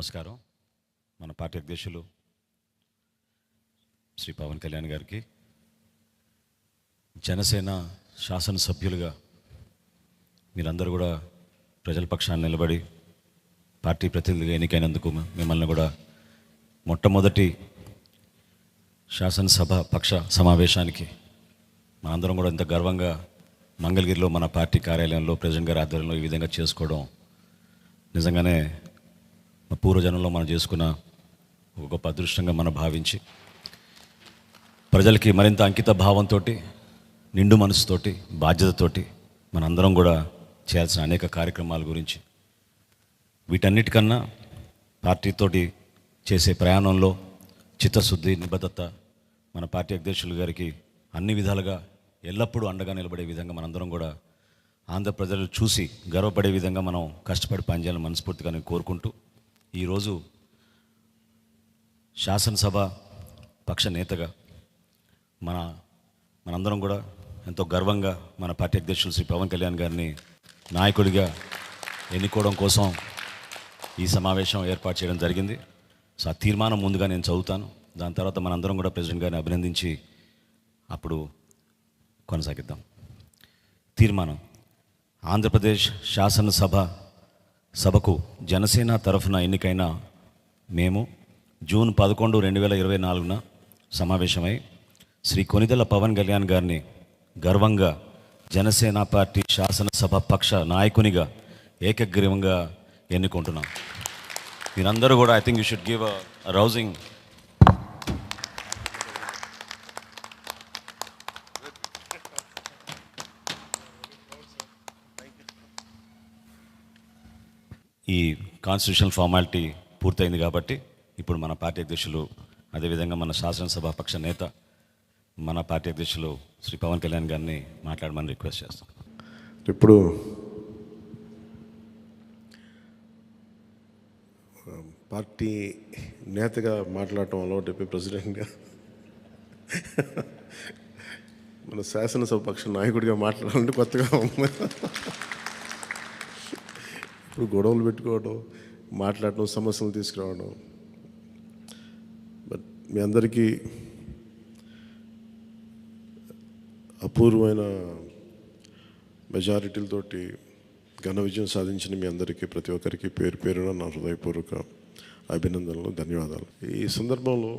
నమస్కారం. మన పార్టీ అధ్యక్షులు శ్రీ పవన్ కళ్యాణ్ గారికి, జనసేన శాసనసభ్యులుగా మీరందరూ కూడా ప్రజల పక్షాన్ని నిలబడి పార్టీ ప్రతినిధిగా ఎన్నికైనందుకు మిమ్మల్ని కూడా మొట్టమొదటి శాసనసభ పక్ష సమావేశానికి మనందరం కూడా ఇంత గర్వంగా మంగళగిరిలో మన పార్టీ కార్యాలయంలో ప్రెసిడెంట్ గారి ఆధ్వర్యంలో ఈ విధంగా చేసుకోవడం నిజంగానే పూర్వజనంలో మనం చేసుకున్న ఒక గొప్ప అదృష్టంగా మనం భావించి ప్రజలకి మరింత అంకిత భావంతో, నిండు మనసుతోటి, బాధ్యతతోటి మనందరం కూడా చేయాల్సిన అనేక కార్యక్రమాల గురించి, వీటన్నిటికన్నా పార్టీతోటి చేసే ప్రయాణంలో చిత్తశుద్ధి, నిబద్ధత మన పార్టీ అధ్యక్షులు గారికి అన్ని విధాలుగా ఎల్లప్పుడూ అండగా నిలబడే విధంగా మనందరం కూడా ఆంధ్ర ప్రజలు చూసి గర్వపడే విధంగా మనం కష్టపడి పనిచేయాలని మనస్ఫూర్తిగా నేను కోరుకుంటూ, ఈరోజు శాసనసభ పక్ష నేతగా మనందరం కూడా ఎంతో గర్వంగా మన పార్టీ అధ్యక్షులు శ్రీ పవన్ కళ్యాణ్ గారిని నాయకుడిగా ఎన్నుకోవడం కోసం ఈ సమావేశం ఏర్పాటు చేయడం జరిగింది. సో ఆ తీర్మానం ముందుగా నేను చదువుతాను. దాని తర్వాత మనందరం కూడా ప్రెసిడెంట్ గారిని అభినందించి అప్పుడు కొనసాగిద్దాం. తీర్మానం: ఆంధ్రప్రదేశ్ సభకు జనసేన తరఫున ఎన్నికైన మేము జూన్ 11, 2024 సమావేశమై శ్రీ కొనిదెల పవన్ కళ్యాణ్ గారిని గర్వంగా జనసేన పార్టీ శాసనసభ పక్ష నాయకునిగా ఏకగ్రీవంగా ఎన్నుకుంటున్నాం. మీరందరూ కూడా I think you should give a rousing ఈ కాన్స్టిట్యూషనల్ ఫార్మాలిటీ పూర్తయింది కాబట్టి ఇప్పుడు మన పార్టీ అధ్యక్షులు, అదేవిధంగా మన శాసనసభ పక్ష నేత మన పార్టీ అధ్యక్షులు శ్రీ పవన్ కళ్యాణ్ గారిని మాట్లాడమని రిక్వెస్ట్ చేస్తాం. ఇప్పుడు పార్టీ నేతగా మాట్లాడటం అలవాటు, ప్రెసిడెంట్గా మన శాసనసభ పక్ష నాయకుడిగా మాట్లాడాలంటే కొత్తగా ఉంది. ఇప్పుడు గొడవలు పెట్టుకోవడం, మాట్లాడటం, సమస్యలు తీసుకురావడం. బట్ మీ అందరికీ అపూర్వమైన మెజారిటీలతోటి ఘన విజయం సాధించిన మీ అందరికీ, ప్రతి ఒక్కరికి పేరు పేరున నా హృదయపూర్వక అభినందనలు, ధన్యవాదాలు. ఈ సందర్భంలో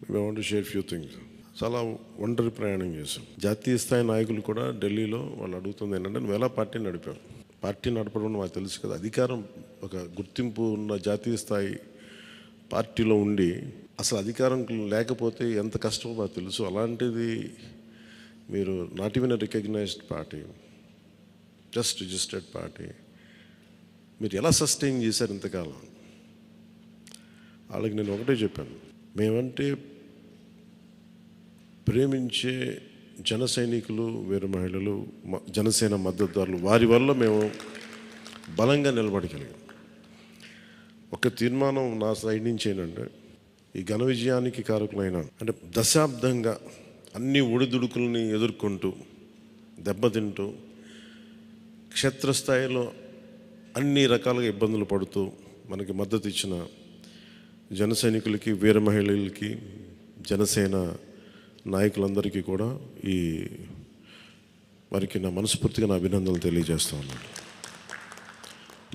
I want to share few things. చాలా ఒంటరి ప్రయాణం చేశాం. జాతీయ స్థాయి నాయకులు కూడా ఢిల్లీలో వాళ్ళు అడుగుతుంది ఏంటంటే, నువ్వు ఎలా పార్టీ నడిపావు? పార్టీ నడపడం మాకు తెలుసు కదా, అధికారం ఒక గుర్తింపు ఉన్న జాతీయ స్థాయి పార్టీలో ఉండి అసలు అధికారం లేకపోతే ఎంత కష్టమో మాకు తెలుసు. అలాంటిది మీరు not even recognised party, just registered party, మీరు ఎలా సస్టైన్ చేశారు ఇంతకాలం? వాళ్ళకి నేను ఒకటే చెప్పాను, మేమంటే ప్రేమించే జన సైనికులు, వీర మహిళలు, జనసేన మద్దతుదారులు, వారి వల్ల మేము బలంగా నిలబడగలిగాం. ఒక తీర్మానం నా సైడ్ నుంచి ఏంటంటే, ఈ ఘన విజయానికి కారకులైన, అంటే దశాబ్దంగా అన్ని ఒడిదుడుకుల్ని ఎదుర్కొంటూ దెబ్బతింటూ క్షేత్రస్థాయిలో అన్ని రకాలుగా ఇబ్బందులు పడుతూ మనకి మద్దతు ఇచ్చిన జన సైనికులకి, వీర మహిళలకి, జనసేన నాయకులందరికీ కూడా వారికి నా మనస్ఫూర్తిగా నా అభినందనలు తెలియజేస్తా ఉన్నాను.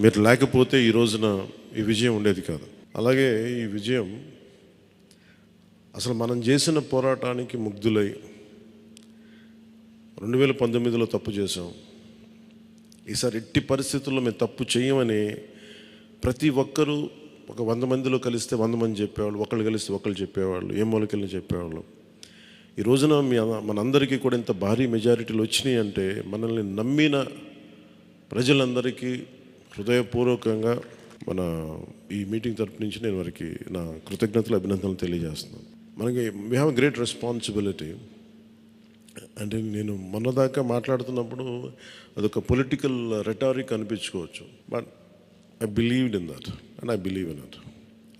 మీరు లేకపోతే ఈ రోజున ఈ విజయం ఉండేది కాదు. అలాగే ఈ విజయం అసలు మనం చేసిన పోరాటానికి ముగ్ధులై 2019లో తప్పు చేసాం, ఈసారి ఎట్టి పరిస్థితుల్లో మేము తప్పు చేయమని ప్రతి ఒక్కరూ ఒక 100 మందిలో కలిస్తే 100 మంది చెప్పేవాళ్ళు, ఒకళ్ళు కలిస్తే ఒకళ్ళు చెప్పేవాళ్ళు, ఏ మూలకెళ్ళి చెప్పేవాళ్ళు. ఈ రోజున మనందరికీ కూడా ఇంత భారీ మెజారిటీలు వచ్చినాయి అంటే, మనల్ని నమ్మిన ప్రజలందరికీ హృదయపూర్వకంగా మన ఈ మీటింగ్ తరపు నుంచి నేను వారికి నా కృతజ్ఞతలు, అభినందనలు తెలియజేస్తున్నాను. మనకి వీ హ్యావ్ గ్రేట్ రెస్పాన్సిబిలిటీ. అంటే నేను మొన్నదాకా మాట్లాడుతున్నప్పుడు అదొక పొలిటికల్ రెటారిక్ అనిపించుకోవచ్చు, but I believed in that and I believe in it.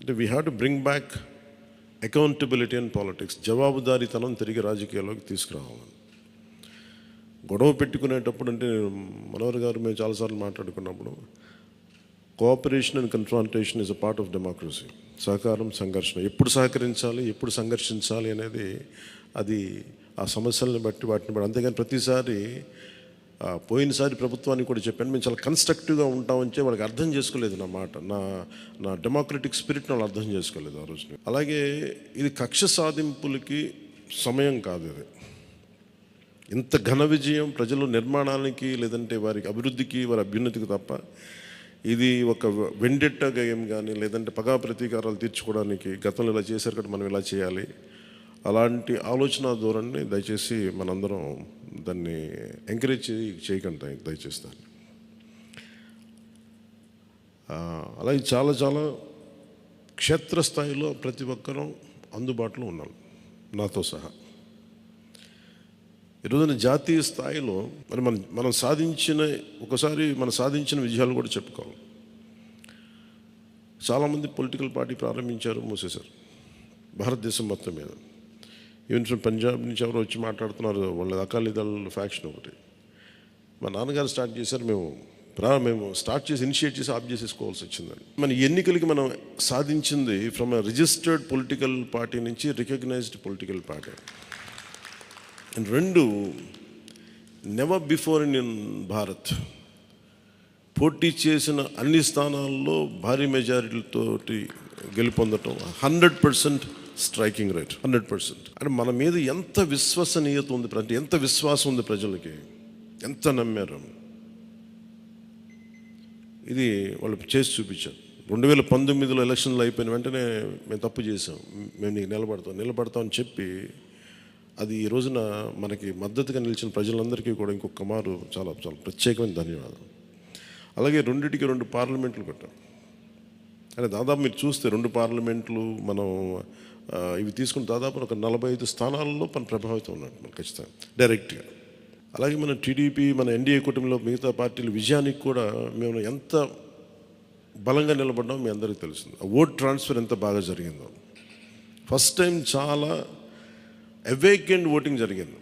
అంటే we have to bring back accountability and politics. జవాబుదారీతనం తిరిగి రాజకీయాల్లోకి తీసుకురావాలని. గొడవ పెట్టుకునేటప్పుడు, అంటే మనోహర్ గారు మేము చాలాసార్లు మాట్లాడుకున్నప్పుడు cooperation and confrontation is a part of democracy. సహకారం, సంఘర్షణ, ఎప్పుడు సహకరించాలి, ఎప్పుడు సంఘర్షించాలి అనేది అది ఆ సమస్యలను బట్టి వాటిని బట్టి. అంతేగాని ప్రతిసారి పోయినసారి ప్రభుత్వానికి కూడా చెప్పాను, మేము చాలా కన్స్ట్రక్టివ్గా ఉంటామని వాళ్ళకి అర్థం చేసుకోలేదు నా మాట, నా డెమోక్రటిక్ స్పిరిట్ని వాళ్ళు అర్థం చేసుకోలేదు ఆ రోజు. అలాగే ఇది కక్ష సాధింపులకి సమయం కాదు. ఇది ఇంత ఘన విజయం ప్రజల నిర్మాణానికి లేదంటే వారికి అభివృద్ధికి, వారి అభ్యున్నతికి తప్ప ఇది ఒక వెండెట్ట గేమ్ కానీ లేదంటే పగా ప్రతీకారాలు తీర్చుకోవడానికి గతంలో ఇలా చేశారు కదా మనం ఇలా చేయాలి అలాంటి ఆలోచన ధోరణిని దయచేసి మనందరం దాన్ని ఎంకరేజ్ చేయకండి దయచేసి దాన్ని. అలాగే చాలా చాలా క్షేత్రస్థాయిలో ప్రతి ఒక్కరూ అందుబాటులో ఉన్నాం నాతో సహా. ఈరోజున జాతీయ స్థాయిలో మరి మనం సాధించిన విజయాలు కూడా చెప్పుకోవాలి. చాలామంది పొలిటికల్ పార్టీ ప్రారంభించారు, మూసేశారు భారతదేశం మొత్తం మీద. ఈవెన్ ఫ్రమ్ పంజాబ్ నుంచి ఎవరు వచ్చి మాట్లాడుతున్నారు, వాళ్ళ అకాలీదళ ఫ్యాక్షన్ ఒకటి. మా నాన్నగారు స్టార్ట్ చేశారు, మేము స్టార్ట్ చేసి ఇనిషియేట్ చేసి ఆఫ్ చేసేసుకోవాల్సి వచ్చిందని. మన ఎన్నికలకి మనం సాధించింది from a registered political party నుంచి రికగ్నైజ్డ్ పొలిటికల్ పార్టీ. అండ్ రెండు, నెవర్ బిఫోర్ ఇన్ భారత్ పోటీ చేసిన అన్ని స్థానాల్లో భారీ మెజారిటీతోటి గెలుపొందటం, 100% స్ట్రైకింగ్ రేట్, 100%. అంటే మన మీద ఎంత విశ్వసనీయత ఉంది, అంటే ఎంత విశ్వాసం ఉంది ప్రజలకి, ఎంత నమ్మారు, ఇది వాళ్ళు చేసి చూపించారు. 2019లో ఎలక్షన్లు అయిపోయిన వెంటనే మేము తప్పు చేసాం, మేము నీకు నిలబడతాం అని చెప్పి అది ఈ రోజున మనకి మద్దతుగా నిలిచిన ప్రజలందరికీ కూడా ఇంకొక మారు చాలా చాలా ప్రత్యేకమైన ధన్యవాదాలు. అలాగే 2 పార్లమెంట్లు పెట్టాం. అంటే దాదాపు మీరు చూస్తే 2 పార్లమెంట్లు మనం ఇవి తీసుకుని దాదాపు ఒక 45 స్థానాల్లో మన ప్రభావితం ఉన్నట్టు మనం ఖచ్చితంగా డైరెక్ట్గా. అలాగే మన టీడీపీ, మన ఎన్డీఏ కూటమిలో మిగతా పార్టీల విజయానికి కూడా మేము ఎంత బలంగా నిలబడ్డామో మీ అందరికీ తెలుస్తుంది. ఆ ఓట్ ట్రాన్స్ఫర్ ఎంత బాగా జరిగిందో. ఫస్ట్ టైం చాలా అవేకెండ్ ఓటింగ్ జరిగింది,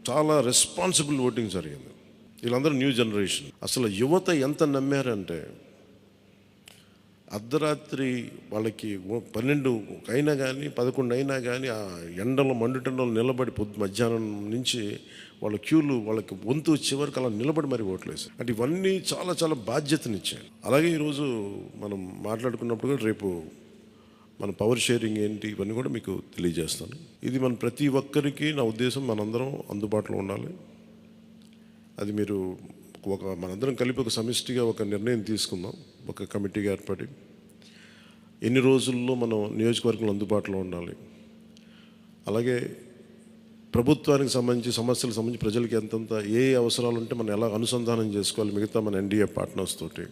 చాలా రెస్పాన్సిబుల్ ఓటింగ్ జరిగింది. వీళ్ళందరూ న్యూ జనరేషన్. అసలు యువత ఎంత నమ్మారంటే అర్ధరాత్రి వాళ్ళకి 12 అయినా కానీ 11 అయినా కానీ ఆ ఎండలో మండుటెండలో నిలబడి మధ్యాహ్నం నుంచి వాళ్ళ క్యూలు వాళ్ళకి వంతు చివరికి అలా నిలబడి మరి ఓట్లేసి. అంటే ఇవన్నీ చాలా చాలా బాధ్యతనిచ్చాయి. అలాగే ఈరోజు మనం మాట్లాడుకున్నప్పుడు కూడా రేపు మన పవర్ షేరింగ్ ఏంటి ఇవన్నీ కూడా మీకు తెలియజేస్తాను. ఇది మన ప్రతి ఒక్కరికి నా ఉద్దేశం మనందరం అందుబాటులో ఉండాలి. అది మీరు మనందరం కలిపి ఒక సమిష్టిగా ఒక నిర్ణయం తీసుకుందాం, ఒక కమిటీగా ఏర్పడి ఎన్ని రోజుల్లో మనం నియోజకవర్గంలో అందుబాటులో ఉండాలి. అలాగే ప్రభుత్వానికి సంబంధించి సమస్యలకు సంబంధించి ప్రజలకి ఎంతంత ఏ అవసరాలు ఉంటే మనం ఎలా అనుసంధానం చేసుకోవాలి మిగతా మన ఎన్డీఏ పార్ట్నర్స్ తోటి.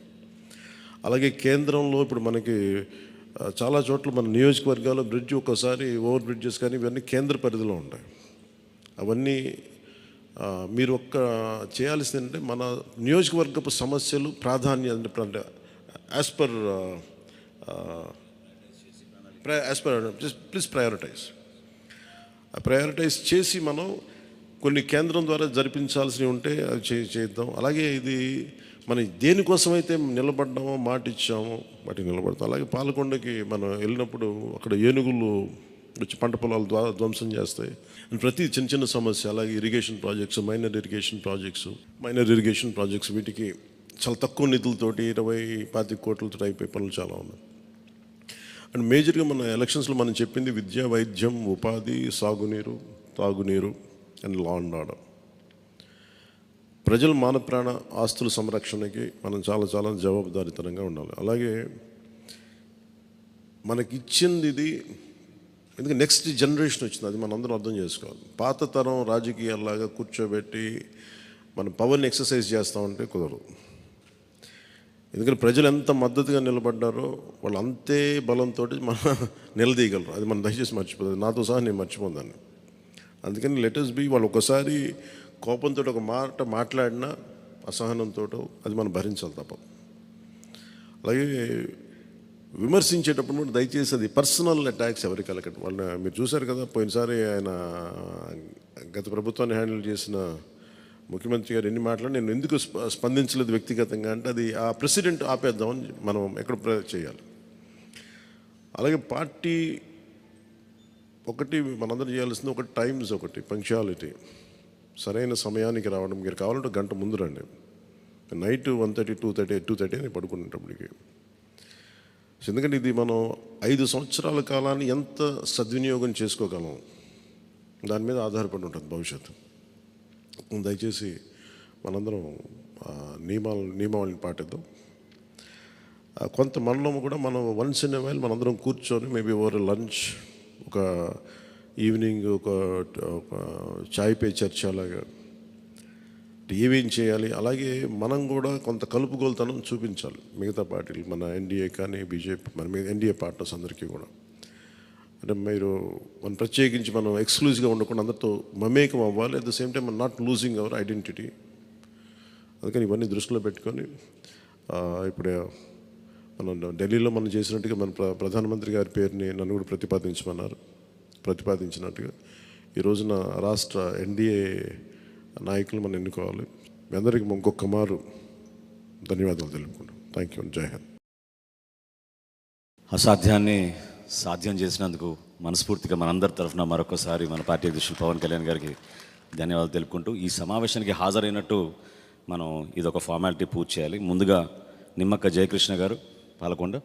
అలాగే కేంద్రంలో ఇప్పుడు మనకి చాలా చోట్ల మన నియోజకవర్గాల్లో బ్రిడ్జ్ ఒక్కోసారి ఓవర్ బ్రిడ్జెస్ కానీ ఇవన్నీ కేంద్ర పరిధిలో ఉంటాయి. అవన్నీ మీరు చేయాల్సింది అంటే మన నియోజకవర్గపు సమస్యలు ప్రాధాన్యత అంటే యాజ్ పర్ ప్లీజ్ ప్రయారిటైజ్ చేసి మనం కొన్ని కేంద్రం ద్వారా జరిపించాల్సినవి ఉంటే అది చేద్దాం. అలాగే ఇది మనం దేనికోసమైతే నిలబడ్డామో మాట ఇచ్చామో వాటికి నిలబడతాం. అలాగే పాలకొండకి మనం వెళ్ళినప్పుడు అక్కడ ఏనుగులు వచ్చి పంట పొలాలు ధ్వంసం చేస్తాయి. ప్రతి చిన్న చిన్న సమస్య. అలాగే irrigation projects, minor irrigation projects వీటికి చాలా తక్కువ నిధులతోటి 20-25 కోట్లతో అయిపోయే పనులు చాలా ఉన్నాయి. అండ్ మేజర్గా మన ఎలక్షన్స్లో మనం చెప్పింది విద్య, వైద్యం, ఉపాధి, సాగునీరు, తాగునీరు అండ్ లా అండ్ ఆర్డర్. ప్రజల మాన ప్రాణ ఆస్తుల సంరక్షణకి మనం చాలా చాలా జవాబుదారీతనంగా ఉండాలి. అలాగే మనకిచ్చింది ఇది, ఎందుకంటే నెక్స్ట్ జనరేషన్ వచ్చింది, అది మనం అందరం అర్థం చేసుకోవాలి. పాత తరం రాజకీయాల్లాగా కూర్చోబెట్టి మనం పవర్ని ఎక్సర్సైజ్ చేస్తామంటే కుదరదు. ఎందుకంటే ప్రజలు ఎంత మద్దతుగా నిలబడ్డారో వాళ్ళు అంతే బలంతో మనం నిలదీయగలరు. అది మనం దయచేసి మర్చిపోతుంది, నాతో సహా నేను మర్చిపోదాన్ని. అందుకని లెటర్స్ బి వాళ్ళు ఒకసారి కోపంతో ఒక మాట మాట్లాడినా అసహనంతో అది మనం భరించాలి తప్ప. అలాగే విమర్శించేటప్పుడు కూడా దయచేసి అది పర్సనల్ అటాక్స్ ఎవరికి కలగండి. వాళ్ళని మీరు చూశారు కదా, పోయినసారి ఆయన గత ప్రభుత్వాన్ని హ్యాండిల్ చేసిన ముఖ్యమంత్రి గారు ఎన్ని మాట్లాడి నేను ఎందుకు స్పందించలేదు వ్యక్తిగతంగా అంటే అది ఆ ప్రెసిడెంట్ ఆపేద్దామని మనం ఎక్కడ చేయాలి. అలాగే పార్టీ ఒకటి మనందరం చేయాల్సింది ఒకటి టైమ్స్, ఒకటి పంక్చువాలిటీ, సరైన సమయానికి రావడం. మీరు కావాలంటే గంట ముందు రండి. నైట్ 1:30, 2:30 అని పడుకునేటప్పటికి. ఎందుకంటే ఇది మనం 5 సంవత్సరాల కాలాన్ని ఎంత సద్వినియోగం చేసుకోగలం దాని మీద ఆధారపడి ఉంటుంది భవిష్యత్తు. దయచేసి మనందరం నియమావళిని పాటిద్దాం. కొంత మనలో కూడా మనం వన్స్ ఇన్ ఎ వైల్ మనందరం కూర్చొని మేబీ ఓవర్ లంచ్, ఒక ఈవినింగ్ ఒక చాయ్ పే చర్చ లాగా ఏమేం చేయాలి. అలాగే మనం కూడా కొంత కలుపుగోలుతనం చూపించాలి మిగతా పార్టీలు, మన ఎన్డీఏ కానీ బీజేపీ, మన ఎన్డీఏ పార్ట్నర్స్ అందరికీ కూడా. అంటే మనం ప్రత్యేకించి మనం ఎక్స్క్లూజివ్గా ఉండకుండా అందరితో మమేకం అవ్వాలి. At the same time not losing our identity. అందుకని ఇవన్నీ దృష్టిలో పెట్టుకొని ఇప్పుడు మనం ఢిల్లీలో మనం చేసినట్టుగా మన ప్రధానమంత్రి గారి పేరుని నన్ను కూడా ప్రతిపాదించినట్టుగా ఈ రోజున రాష్ట్ర ఎన్డీఏ నాయకులు మనం ఎన్నుకోవాలి. మీ అందరికీ ఇంకొక మారు ధన్యవాదాలు తెలుపుకుంటాం. Thank you. జై హింద్. అసాధ్యాన్ని సాధ్యం చేసినందుకు మనస్ఫూర్తిగా మనందరి తరఫున మరొకసారి మన పార్టీ అధ్యక్షులు పవన్ కళ్యాణ్ గారికి ధన్యవాదాలు తెలుపుకుంటూ, ఈ సమావేశానికి హాజరైనట్టు మనం ఇదొక ఫార్మాలిటీ పూర్తి చేయాలి. ముందుగా నిమ్మక్క జయకృష్ణ గారు పాలకొండ,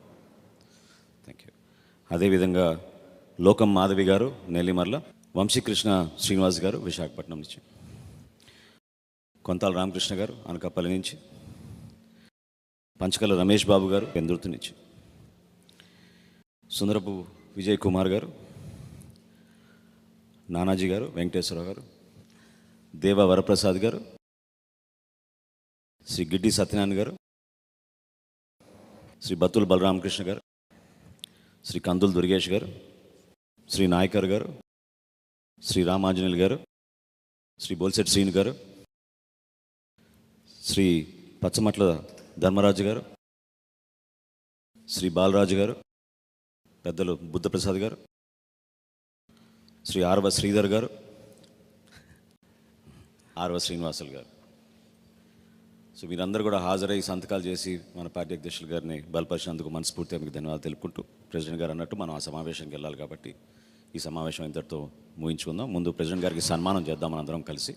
థ్యాంక్ యూ. అదేవిధంగా లోకం మాధవి గారు నెల్లిమర్ల, వంశీకృష్ణ శ్రీనివాస్ గారు విశాఖపట్నం నుంచి, కొంతాల రామకృష్ణ గారు అనకాపల్లి నుంచి, పంచకల రమేష్ బాబు గారు పెందుర్తి నుంచి, సుందరపు విజయ్ కుమార్ గారు, నానాజీ గారు, వెంకటేశ్వరరావు గారు, దేవ వరప్రసాద్ గారు, శ్రీ గిడ్డి సత్యనారాయణ గారు, శ్రీ బత్తుల బలరామకృష్ణ గారు, శ్రీ కందుల దుర్గేష్ గారు, శ్రీ నాయకర్ గారు, శ్రీ రామాంజనేయులు గారు, శ్రీ బోల్సెట్ శ్రీను గారు, శ్రీ పచ్చమట్ల ధర్మరాజు గారు, శ్రీ బాలరాజు గారు, పెద్దలు బుద్ధప్రసాద్ గారు, శ్రీ ఆర్వ శ్రీధర్ గారు, ఆర్వ శ్రీనివాసులు గారు. సో మీరందరూ కూడా హాజరై సంతకాలు చేసి మన పార్టీ అధ్యక్షులు గారిని బలపరిచినందుకు మనస్ఫూర్తిగా మీకు ధన్యవాదాలు తెలుపుకుంటూ, ప్రెసిడెంట్ గారు అన్నట్టు మనం ఆ సమావేశానికి వెళ్ళాలి కాబట్టి ఈ సమావేశం ఇంతటితో ముగించుకుందాం. ముందు ప్రెసిడెంట్ గారికి సన్మానం చేద్దాం మనందరం కలిసి.